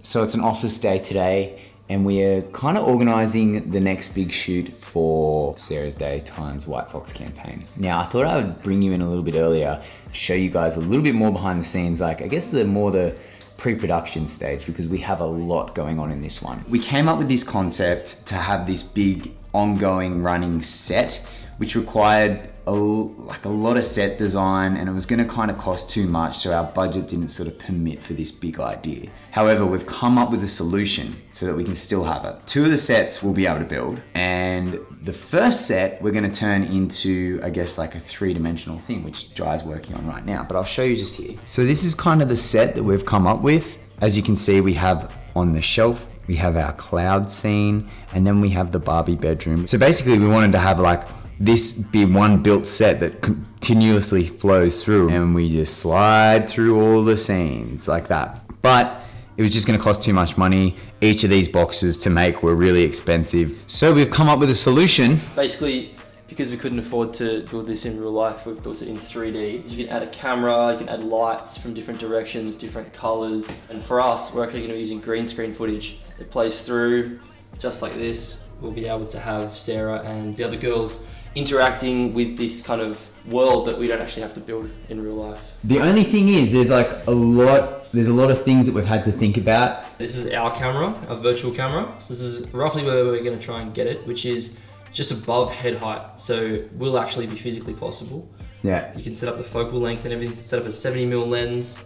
So it's an office day today, and we're kind of organizing the next big shoot for Sarah's Day times White Fox campaign. Now, I thought I would bring you in a little bit earlier to show you guys a little bit more behind the scenes, like I guess the pre-production stage, because we have a lot going on in this one. We came up with this concept to have this big ongoing running set, which required a lot of set design, and it was gonna kind of cost too much, so our budget didn't sort of permit for this big idea. However, we've come up with a solution so that we can still have it. 2 of the sets we'll be able to build, and the first set we're gonna turn into, I guess, like a 3-dimensional thing, which Jai's working on right now, but I'll show you just here. So this is kind of the set that we've come up with. As you can see, we have on the shelf, we have our cloud scene, and then we have the Barbie bedroom. So basically we wanted to have like this be one built set that continuously flows through, and we just slide through all the scenes like that. But it was just gonna cost too much money. Each of these boxes to make were really expensive. So we've come up with a solution. Basically, because we couldn't afford to build this in real life, we've built it in 3D. You can add a camera, you can add lights from different directions, different colors. And for us, we're actually gonna be using green screen footage. It plays through just like this. We'll be able to have Sarah and the other girls interacting with this kind of world that we don't actually have to build in real life. The only thing is, there's a lot of things that we've had to think about. This is our camera, our virtual camera. So this is roughly where we're gonna try and get it, which is just above head height. So it will actually be physically possible. Yeah. You can set up the focal length and everything, set up a 70mm lens,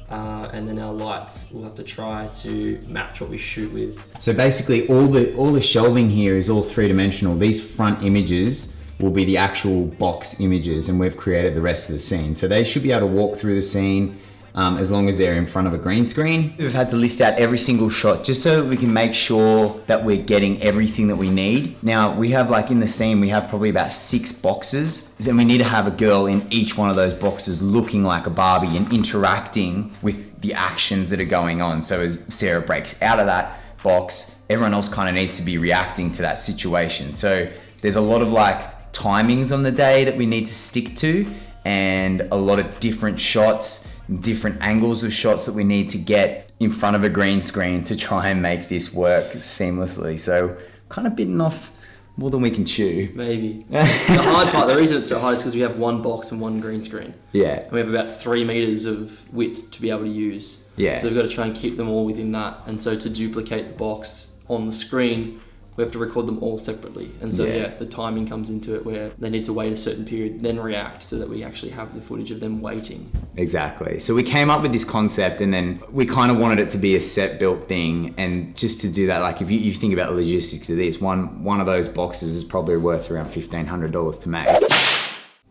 and then our lights, we'll have to try to match what we shoot with. So basically all the shelving here is all 3-dimensional. These front images will be the actual box images, and we've created the rest of the scene. So they should be able to walk through the scene as long as they're in front of a green screen. We've had to list out every single shot just so we can make sure that we're getting everything that we need. Now we have, like in the scene, we have probably about 6 boxes, and we need to have a girl in each one of those boxes looking like a Barbie and interacting with the actions that are going on. So as Sarah breaks out of that box, everyone else kind of needs to be reacting to that situation. So there's a lot of like timings on the day that we need to stick to, and a lot of different shots, different angles of shots that we need to get in front of a green screen to try and make this work seamlessly. So kind of bitten off more than we can chew. Maybe. The hard part, the reason it's so hard is because we have 1 box and 1 green screen. Yeah. And we have about 3 meters of width to be able to use. Yeah. So we've got to try and keep them all within that. And so to duplicate the box on the screen, we have to record them all separately. And so yeah, the timing comes into it where they need to wait a certain period, then react, so that we actually have the footage of them waiting. Exactly. So we came up with this concept, and then we kind of wanted it to be a set built thing. And just to do that, like if you think about the logistics of this, one of those boxes is probably worth around $1,500 to make.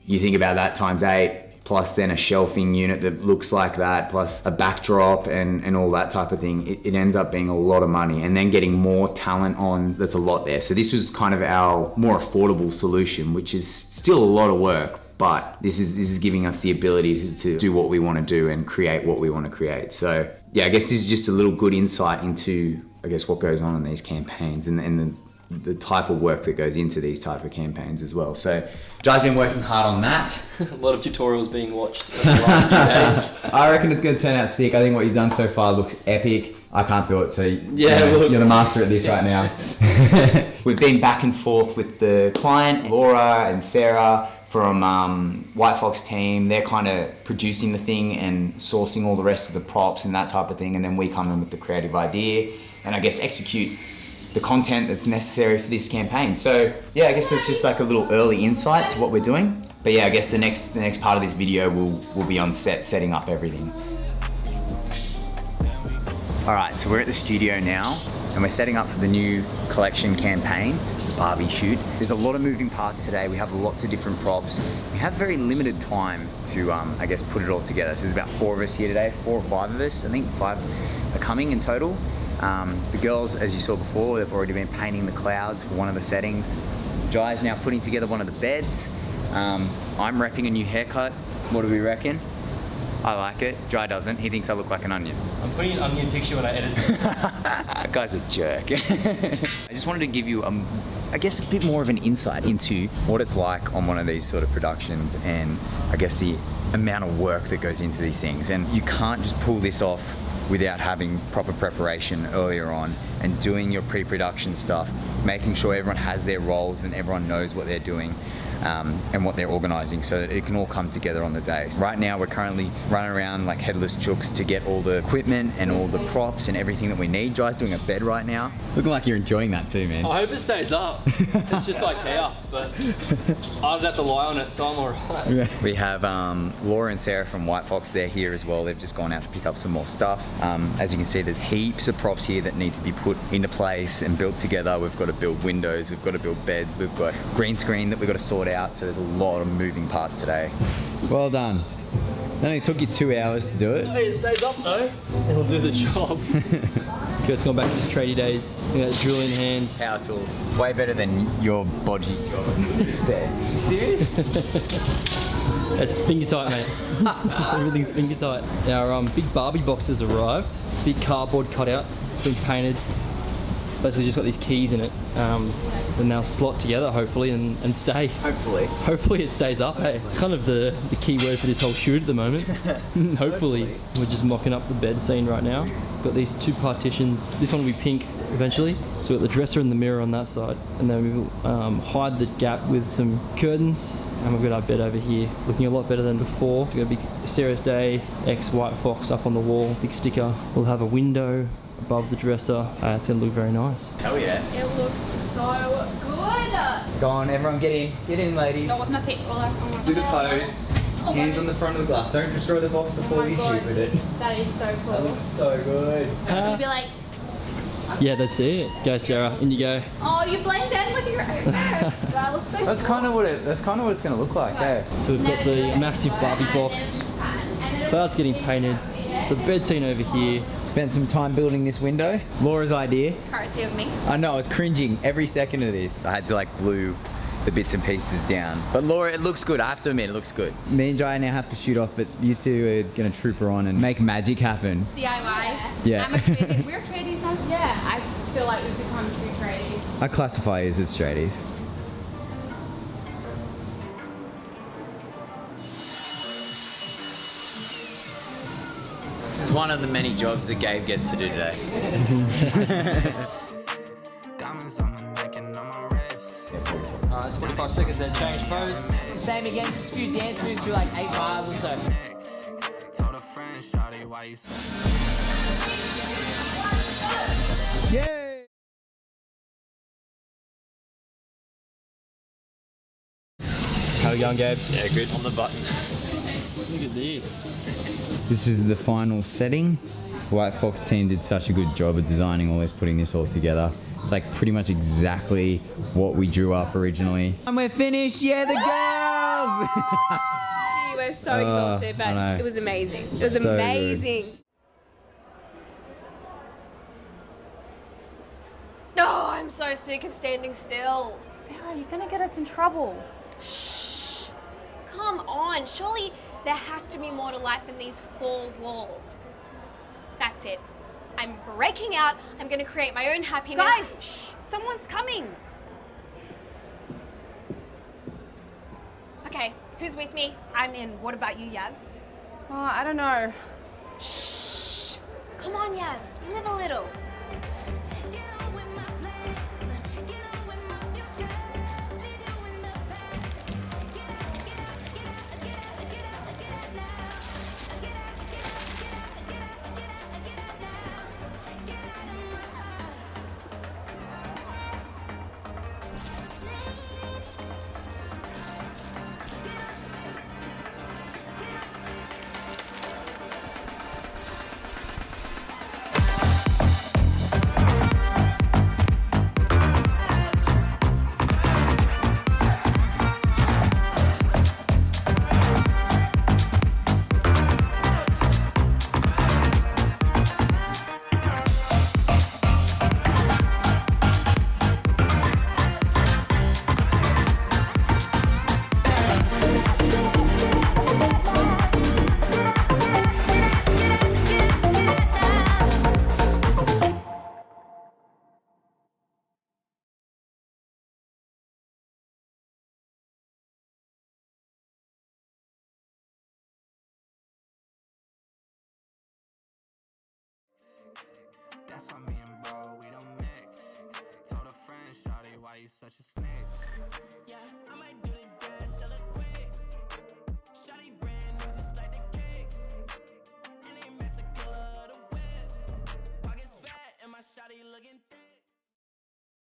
You think about that times 8, plus then a shelving unit that looks like that, plus a backdrop and all that type of thing. It ends up being a lot of money, and then getting more talent on, that's a lot there. So this was kind of our more affordable solution, which is still a lot of work, but this is giving us the ability to do what we want to do and create what we want to create. So yeah, I guess this is just a little good insight into, I guess, what goes on in these campaigns and the type of work that goes into these type of campaigns as well. So Jai's been working hard on that. A lot of tutorials being watched over the last few days. I reckon it's going to turn out sick. I think what you've done so far looks epic. I can't do it, so yeah, you're the master at this right now. We've been back and forth with the client, Laura and Sarah from White Fox team. They're kind of producing the thing and sourcing all the rest of the props and that type of thing, and then we come in with the creative idea and I guess execute the content that's necessary for this campaign. So yeah, I guess that's just like a little early insight to what we're doing. But yeah, I guess the next part of this video will be on set, setting up everything. All right, so we're at the studio now, and we're setting up for the new collection campaign, the Barbie shoot. There's a lot of moving parts today. We have lots of different props. We have very limited time to, I guess, put it all together. So there's about 4 of us here today, 4 or 5 of us. I think 5 are coming in total. The girls, as you saw before, they've already been painting the clouds for one of the settings. Jai's now putting together one of the beds. I'm repping a new haircut. What do we reckon? I like it. Dry doesn't. He thinks I look like an onion. I'm putting an onion picture when I edit this. That guy's a jerk. I just wanted to give you, I guess, a bit more of an insight into what it's like on one of these sort of productions, and I guess the amount of work that goes into these things. And you can't just pull this off without having proper preparation earlier on and doing your pre-production stuff, making sure everyone has their roles and everyone knows what they're doing. And what they're organising so that it can all come together on the day. So right now we're currently running around like headless chooks to get all the equipment and all the props and everything that we need. Jai's doing a bed right now. Looking like you're enjoying that too, man. I hope it stays up. It's just like IKEA, but I don't have to lie on it, so I'm alright. Yeah. We have Laura and Sarah from White Fox. They're here as well. They've just gone out to pick up some more stuff. As you can see, there's heaps of props here that need to be put into place and built together. We've got to build windows, we've got to build beds, we've got green screen that we've got to sort out. So there's a lot of moving parts today. Well done. It only took you 2 hours to do it. Hey, it stays up though. It'll do the job. Kurt's gone back to his tradie days. You know, drill in hand. Power tools. Way better than your bodgy job. This bed. Are you serious? It's finger tight, mate. Everything's finger tight. Our big Barbie box has arrived. Big cardboard cutout. It's been painted. It's basically just got these keys in it. And they'll slot together hopefully and stay. Hopefully. Hopefully it stays up, hey. It's kind of the key word for this whole shoot at the moment. Hopefully. We're just mocking up the bed scene right now. Got these 2 partitions. This one will be pink eventually. So we've got the dresser and the mirror on that side. And then we'll hide the gap with some curtains. And we've got our bed over here, looking a lot better than before. We've got a big Sarah's Day X White Fox up on the wall, big sticker. We'll have a window above the dresser. It's gonna look very nice. Hell yeah. It looks so good. Go on, everyone get in. Get in, ladies. Not with my pet collar. Do the pose. Hands on the front of the glass. Don't destroy the box before you shoot with it. That is so cool. That looks so good. You'd be like, Yeah, that's it. Go Sarah, in you go. oh, you blend in with your own hair. That looks so That's kind of what it's going to look like, eh? So we've got the massive Barbie box. Cloud's getting painted. The bed scene over here. Spent some time building this window. Laura's idea. courtesy of me. I know, I was cringing every second of this. I had to like glue the bits and pieces down. But Laura, it looks good. I have to admit, it looks good. Me and Jai now have to shoot off, but you two are gonna troop her on and make magic happen. DIY. Yeah. I'm a tradie. We're tradies now. Yeah, I feel like we've become true tradies. I classify you as straighties. This is one of the many jobs that Gabe gets to do today. It's 45 seconds then, change pose. Same again, just a few dance moves, do like 8 bars or so. Yay! How we going, Gabe? Yeah, good. On the button. Look at this. This is the final setting. The White Fox team did such a good job of designing all this, putting this all together. It's like pretty much exactly what we drew up originally. And we're finished, yeah, the girls! We were so exhausted, but it was amazing. It was So amazing. Oh, I'm so sick of standing still. Sarah, you're gonna get us in trouble. Shh. Come on, surely there has to be more to life than these 4 walls. That's it. I'm breaking out. I'm gonna create my own happiness. Guys, shh! Someone's coming. Okay, who's with me? I'm in. What about you, Yaz? Oh, I don't know. Shh. Come on, Yaz. Live a little. you such a snitch? Yeah, I might do the